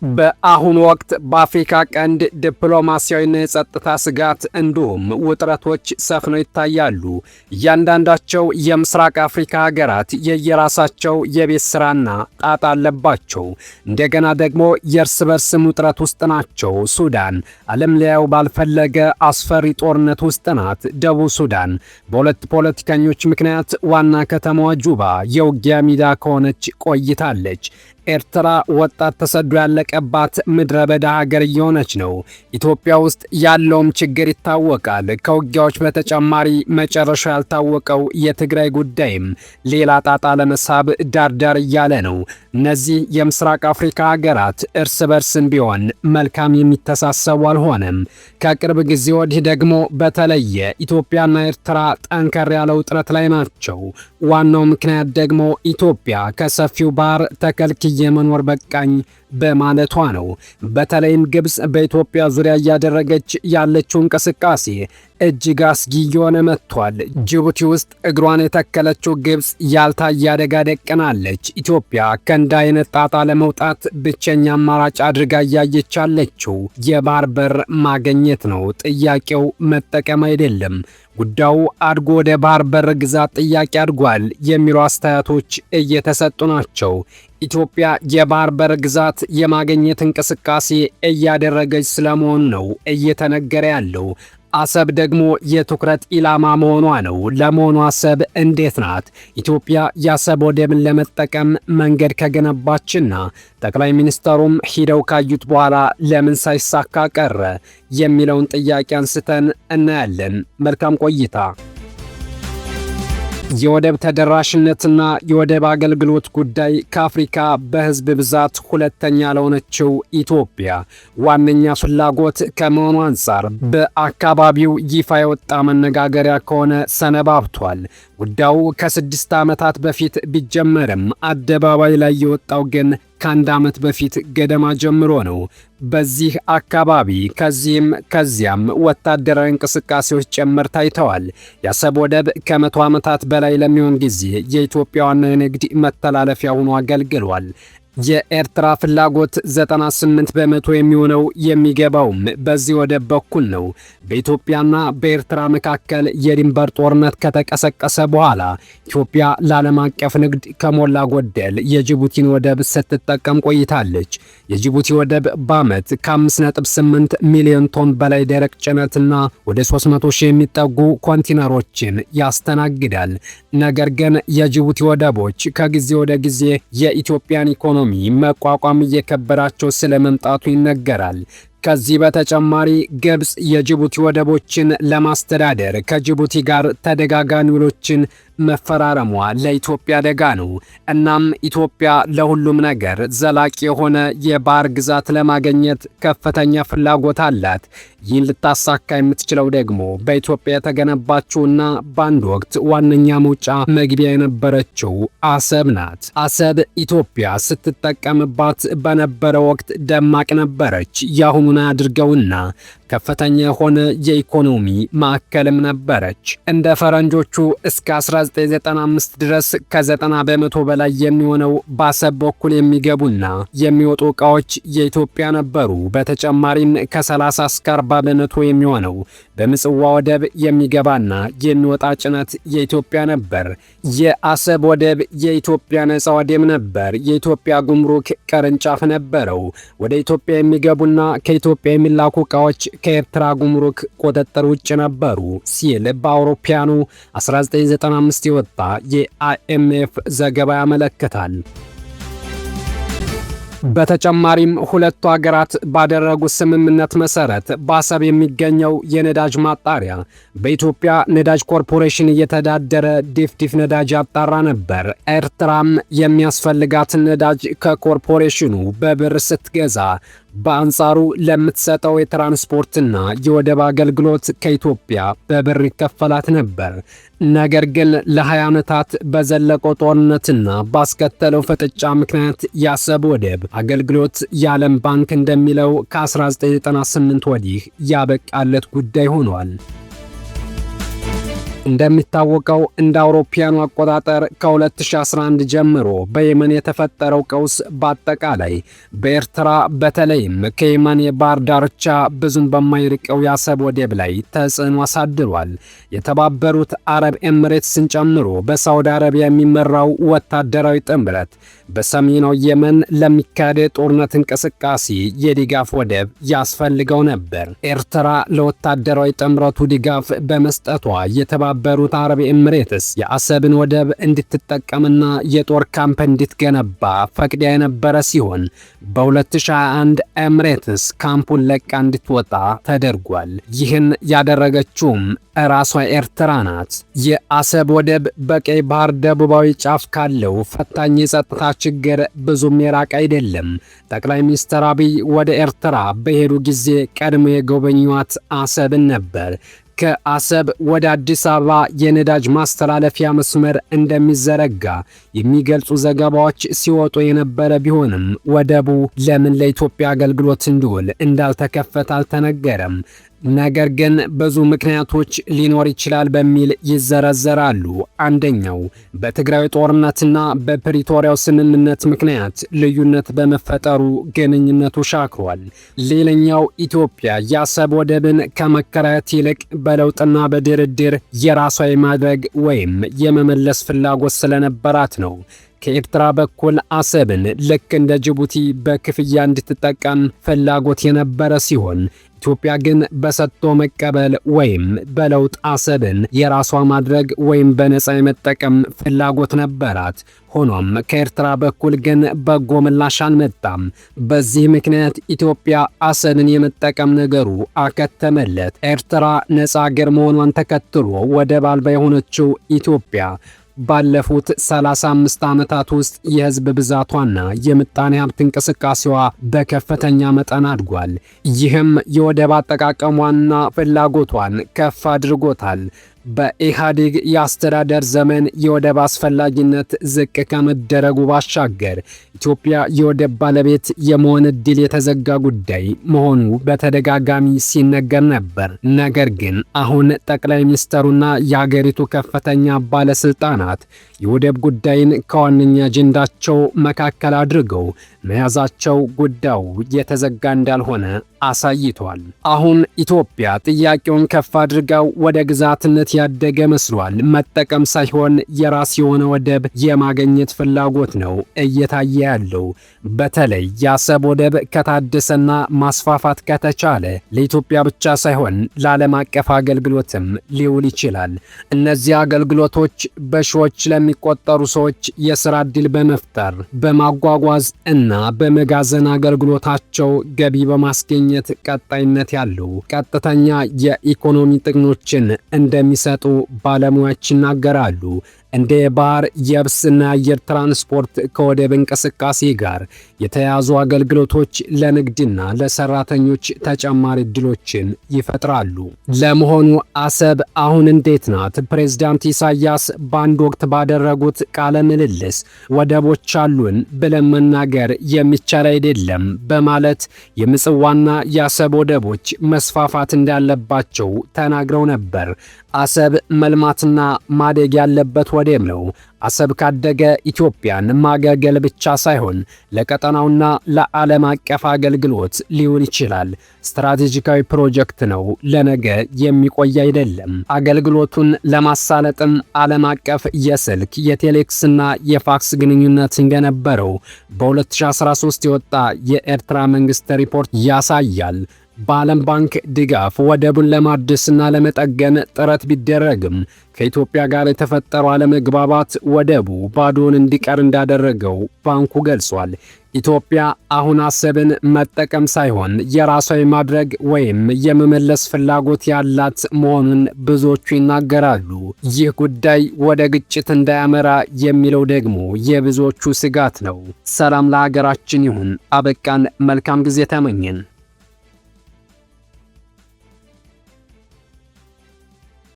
በአሁኑ ወቅት በአፍሪካ ቀንድ ዲፕሎማሲያዊና የጸጥታ ስጋት እንዲሁም ውጥረቶች ሰፍነው ይታያሉ። እያንዳንዳቸው የምስራቅ አፍሪካ ሀገራት የየራሳቸው የቤት ስራና ጣጣ አለባቸው። እንደገና ደግሞ የእርስ በርስም ውጥረት ውስጥ ናቸው። ሱዳን ዓለም ሊያየው ባልፈለገ አስፈሪ ጦርነት ውስጥ ናት። ደቡብ ሱዳን በሁለት ፖለቲከኞች ምክንያት ዋና ከተማዋ ጁባ የውጊያ ሜዳ ከሆነች ቆይታለች። ኤርትራ ወጣት ተሰዶ ያለቀባት ምድረ በዳ ሀገር እየሆነች ነው። ኢትዮጵያ ውስጥ ያለውም ችግር ይታወቃል። ከውጊያዎች በተጨማሪ መጨረሻ ያልታወቀው የትግራይ ጉዳይም ሌላ ጣጣ ለመሳብ ዳርዳር እያለ ነው። እነዚህ የምስራቅ አፍሪካ ሀገራት እርስ በርስም ቢሆን መልካም የሚተሳሰቡ አልሆነም። ከቅርብ ጊዜ ወዲህ ደግሞ በተለየ ኢትዮጵያና ኤርትራ ጠንከር ያለ ውጥረት ላይ ናቸው። ዋናው ምክንያት ደግሞ ኢትዮጵያ ከሰፊው ባህር ተከልክ የመኖር በቃኝ በማለቷ ነው። በተለይም ግብጽ በኢትዮጵያ ዙሪያ እያደረገች ያለችው እንቅስቃሴ እጅግ አስጊ እየሆነ መጥቷል። ጅቡቲ ውስጥ እግሯን የተከለችው ግብጽ ያልታየ አደጋ ደቅናለች። ኢትዮጵያ ከእንዲህ አይነት ጣጣ ለመውጣት ብቸኛ አማራጭ አድርጋ እያየች ያለችው የባህር በር ማግኘት ነው። ጥያቄው መጠቀም አይደለም። ጉዳዩ አድጎ ወደ ባህር በር ግዛት ጥያቄ አድጓል የሚሉ አስተያየቶች እየተሰጡ ናቸው። ኢትዮጵያ የባህር በር ግዛት የማግኘት እንቅስቃሴ እያደረገች ስለመሆኑ ነው እየተነገረ ያለው። አሰብ ደግሞ የትኩረት ኢላማ መሆኗ ነው። ለመሆኑ አሰብ እንዴት ናት? ኢትዮጵያ የአሰብ ወደብን ለመጠቀም መንገድ ከገነባችና ጠቅላይ ሚኒስተሩም ሂደው ካዩት በኋላ ለምን ሳይሳካ ቀረ የሚለውን ጥያቄ አንስተን እናያለን። መልካም ቆይታ። የወደብ ተደራሽነትና የወደብ አገልግሎት ጉዳይ ከአፍሪካ በሕዝብ ብዛት ሁለተኛ ለሆነችው ኢትዮጵያ ዋነኛ ፍላጎት ከመሆኑ አንጻር በአካባቢው ይፋ የወጣ መነጋገሪያ ከሆነ ሰነባብቷል። ጉዳዩ ከ6 ዓመታት በፊት ቢጀመርም አደባባይ ላይ የወጣው ግን ከአንድ ዓመት በፊት ገደማ ጀምሮ ነው። በዚህ አካባቢ ከዚህም ከዚያም ወታደራዊ እንቅስቃሴዎች ጭምር ታይተዋል። የአሰብ ወደብ ከ100 ዓመታት በላይ ለሚሆን ጊዜ የኢትዮጵያ ዋና የንግድ መተላለፊያ ሆኖ አገልግሏል። የኤርትራ ፍላጎት 98 በመቶ የሚሆነው የሚገባውም በዚህ ወደብ በኩል ነው። በኢትዮጵያና በኤርትራ መካከል የድንበር ጦርነት ከተቀሰቀሰ በኋላ ኢትዮጵያ ለዓለም አቀፍ ንግድ ከሞላ ጎደል የጅቡቲን ወደብ ስትጠቀም ቆይታለች። የጅቡቲ ወደብ በዓመት ከ5.8 ሚሊዮን ቶን በላይ ደረቅ ጭነትና ወደ 300 ሺህ የሚጠጉ ኮንቲነሮችን ያስተናግዳል። ነገር ግን የጅቡቲ ወደቦች ከጊዜ ወደ ጊዜ የኢትዮጵያን ኢኮኖሚ መቋቋም እየከበዳቸው ስለመምጣቱ ይነገራል። ከዚህ በተጨማሪ ግብጽ የጅቡቲ ወደቦችን ለማስተዳደር ከጅቡቲ ጋር ተደጋጋሚ ውሎችን መፈራረሟ ለኢትዮጵያ አደጋ ነው። እናም ኢትዮጵያ ለሁሉም ነገር ዘላቂ የሆነ የባህር ግዛት ለማግኘት ከፍተኛ ፍላጎት አላት። ይህን ልታሳካ የምትችለው ደግሞ በኢትዮጵያ የተገነባችውና በአንድ ወቅት ዋነኛ መውጫ መግቢያ የነበረችው አሰብ ናት። አሰብ ኢትዮጵያ ስትጠቀምባት በነበረው ወቅት ደማቅ ነበረች። የአሁኑን አድርገውና ከፍተኛ የሆነ የኢኮኖሚ ማዕከልም ነበረች። እንደ ፈረንጆቹ እስከ 1995 ድረስ ከ90 በመቶ በላይ የሚሆነው በአሰብ በኩል የሚገቡና የሚወጡ ዕቃዎች የኢትዮጵያ ነበሩ። በተጨማሪም ከ30 እስከ 40 በመቶ የሚሆነው በምጽዋ ወደብ የሚገባና የሚወጣ ጭነት የኢትዮጵያ ነበር። የአሰብ ወደብ የኢትዮጵያ ነፃ ወደብ ነበር። የኢትዮጵያ ጉምሩክ ቅርንጫፍ ነበረው። ወደ ኢትዮጵያ የሚገቡና ከኢትዮጵያ የሚላኩ ዕቃዎች ከኤርትራ ጉምሩክ ቁጥጥር ውጭ ነበሩ ሲል በአውሮፓውያኑ 1995 የወጣ የአይኤምኤፍ ዘገባ ያመለክታል። በተጨማሪም ሁለቱ ሀገራት ባደረጉት ስምምነት መሰረት በአሰብ የሚገኘው የነዳጅ ማጣሪያ በኢትዮጵያ ነዳጅ ኮርፖሬሽን እየተዳደረ ዲፍዲፍ ነዳጅ ያጣራ ነበር። ኤርትራም የሚያስፈልጋትን ነዳጅ ከኮርፖሬሽኑ በብር ስትገዛ በአንጻሩ ለምትሰጠው የትራንስፖርትና የወደብ አገልግሎት ከኢትዮጵያ በብር ይከፈላት ነበር። ነገር ግን ለ20 ዓመታት በዘለቀው ጦርነትና ባስከተለው ፍጥጫ ምክንያት የአሰብ ወደብ አገልግሎት የዓለም ባንክ እንደሚለው ከ1998 ወዲህ ያበቃለት ጉዳይ ሆኗል። እንደሚታወቀው እንደ አውሮፓውያኑ አቆጣጠር ከ2011 ጀምሮ በየመን የተፈጠረው ቀውስ በአጠቃላይ በኤርትራ በተለይም ከየመን የባህር ዳርቻ ብዙም በማይርቀው የአሰብ ወደብ ላይ ተጽዕኖ አሳድሯል። የተባበሩት አረብ ኤምሬትስን ጨምሮ በሳውዲ አረቢያ የሚመራው ወታደራዊ ጥምረት በሰሜናዊ የመን ለሚካሄድ ጦርነት እንቅስቃሴ የድጋፍ ወደብ ያስፈልገው ነበር። ኤርትራ ለወታደራዊ ጥምረቱ ድጋፍ በመስጠቷ የተባበሩት አረብ ኤምሬትስ የአሰብን ወደብ እንድትጠቀምና የጦር ካምፕ እንድትገነባ ፈቅዳ የነበረ ሲሆን በ2021 ኤምሬትስ ካምፑን ለቃ እንድትወጣ ተደርጓል። ይህን ያደረገችውም ራሷ ኤርትራ ናት። የአሰብ ወደብ በቀይ ባህር ደቡባዊ ጫፍ ካለው ፈታኝ የጸጥታ ችግር ብዙም የራቅ አይደለም። ጠቅላይ ሚኒስትር አብይ ወደ ኤርትራ በሄዱ ጊዜ ቀድሞ የጎበኟት አሰብን ነበር። ከአሰብ ወደ አዲስ አበባ የነዳጅ ማስተላለፊያ መስመር እንደሚዘረጋ የሚገልጹ ዘገባዎች ሲወጡ የነበረ ቢሆንም ወደቡ ለምን ለኢትዮጵያ አገልግሎት እንዲውል እንዳልተከፈተ አልተነገረም። ነገር ግን ብዙ ምክንያቶች ሊኖር ይችላል በሚል ይዘረዘራሉ። አንደኛው በትግራይ ጦርነትና በፕሪቶሪያው ስምምነት ምክንያት ልዩነት በመፈጠሩ ግንኙነቱ ሻክሯል። ሌላኛው ኢትዮጵያ የአሰብ ወደብን ከመከራየት ይልቅ በለውጥና በድርድር የራሷ የማድረግ ወይም የመመለስ ፍላጎት ስለነበራት ነው። ከኤርትራ በኩል አሰብን ልክ እንደ ጅቡቲ በክፍያ እንድትጠቀም ፍላጎት የነበረ ሲሆን ኢትዮጵያ ግን በሰጥቶ መቀበል ወይም በለውጥ አሰብን የራሷ ማድረግ ወይም በነፃ የመጠቀም ፍላጎት ነበራት። ሆኖም ከኤርትራ በኩል ግን በጎ ምላሽ አልመጣም። በዚህ ምክንያት ኢትዮጵያ አሰብን የመጠቀም ነገሩ አከተመለት። ኤርትራ ነፃ አገር መሆኗን ተከትሎ ወደብ አልባ የሆነችው ኢትዮጵያ ባለፉት 35 ዓመታት ውስጥ የህዝብ ብዛቷና የምጣኔ ሀብት እንቅስቃሴዋ በከፍተኛ መጠን አድጓል። ይህም የወደብ አጠቃቀሟና ፍላጎቷን ከፍ አድርጎታል። በኢህአዴግ የአስተዳደር ዘመን የወደብ አስፈላጊነት ዝቅ ከመደረጉ ባሻገር ኢትዮጵያ የወደብ ባለቤት የመሆን ዕድል የተዘጋ ጉዳይ መሆኑ በተደጋጋሚ ሲነገር ነበር። ነገር ግን አሁን ጠቅላይ ሚኒስትሩና የሀገሪቱ ከፍተኛ ባለስልጣናት የወደብ ጉዳይን ከዋነኛ አጀንዳቸው መካከል አድርገው መያዛቸው ጉዳዩ የተዘጋ እንዳልሆነ አሳይቷል። አሁን ኢትዮጵያ ጥያቄውን ከፍ አድርጋው ወደ ግዛትነት ያደገ መስሏል። መጠቀም ሳይሆን የራስ የሆነ ወደብ የማግኘት ፍላጎት ነው እየታየ ያለው። በተለይ የአሰብ ወደብ ከታደሰና ማስፋፋት ከተቻለ ለኢትዮጵያ ብቻ ሳይሆን ለዓለም አቀፍ አገልግሎትም ሊውል ይችላል። እነዚህ አገልግሎቶች በሺዎች ለሚቆጠሩ ሰዎች የሥራ ዕድል በመፍጠር በማጓጓዝ እና በመጋዘን አገልግሎታቸው ገቢ በማስገኘት ቀጣይነት ያለው ቀጥተኛ የኢኮኖሚ ጥቅሞችን እንደሚሰጡ ባለሙያዎች ይናገራሉ። እንደ የባህር የብስና አየር ትራንስፖርት ከወደብ እንቅስቃሴ ጋር የተያዙ አገልግሎቶች ለንግድና ለሰራተኞች ተጨማሪ ዕድሎችን ይፈጥራሉ። ለመሆኑ አሰብ አሁን እንዴት ናት? ፕሬዝዳንት ኢሳያስ በአንድ ወቅት ባደረጉት ቃለ ምልልስ ወደቦች አሉን ብለን መናገር የሚቻል አይደለም በማለት የምጽዋና የአሰብ ወደቦች መስፋፋት እንዳለባቸው ተናግረው ነበር። አሰብ መልማትና ማደግ ያለበት ወደብ ነው። አሰብ ካደገ ኢትዮጵያን ማገልገል ብቻ ሳይሆን ለቀጠናውና ለዓለም አቀፍ አገልግሎት ሊውል ይችላል። ስትራቴጂካዊ ፕሮጀክት ነው፣ ለነገ የሚቆይ አይደለም። አገልግሎቱን ለማሳለጥም ዓለም አቀፍ የስልክ የቴሌክስና የፋክስ ግንኙነት እንደነበረው በ2013 የወጣ የኤርትራ መንግስት ሪፖርት ያሳያል። በዓለም ባንክ ድጋፍ ወደቡን ለማደስና ለመጠገን ጥረት ቢደረግም ከኢትዮጵያ ጋር የተፈጠረው አለመግባባት ወደቡ ባዶን እንዲቀር እንዳደረገው ባንኩ ገልጿል። ኢትዮጵያ አሁን አሰብን መጠቀም ሳይሆን የራሷ የማድረግ ወይም የመመለስ ፍላጎት ያላት መሆኑን ብዙዎቹ ይናገራሉ። ይህ ጉዳይ ወደ ግጭት እንዳያመራ የሚለው ደግሞ የብዙዎቹ ስጋት ነው። ሰላም ለሀገራችን ይሁን። አበቃን። መልካም ጊዜ ተመኘን።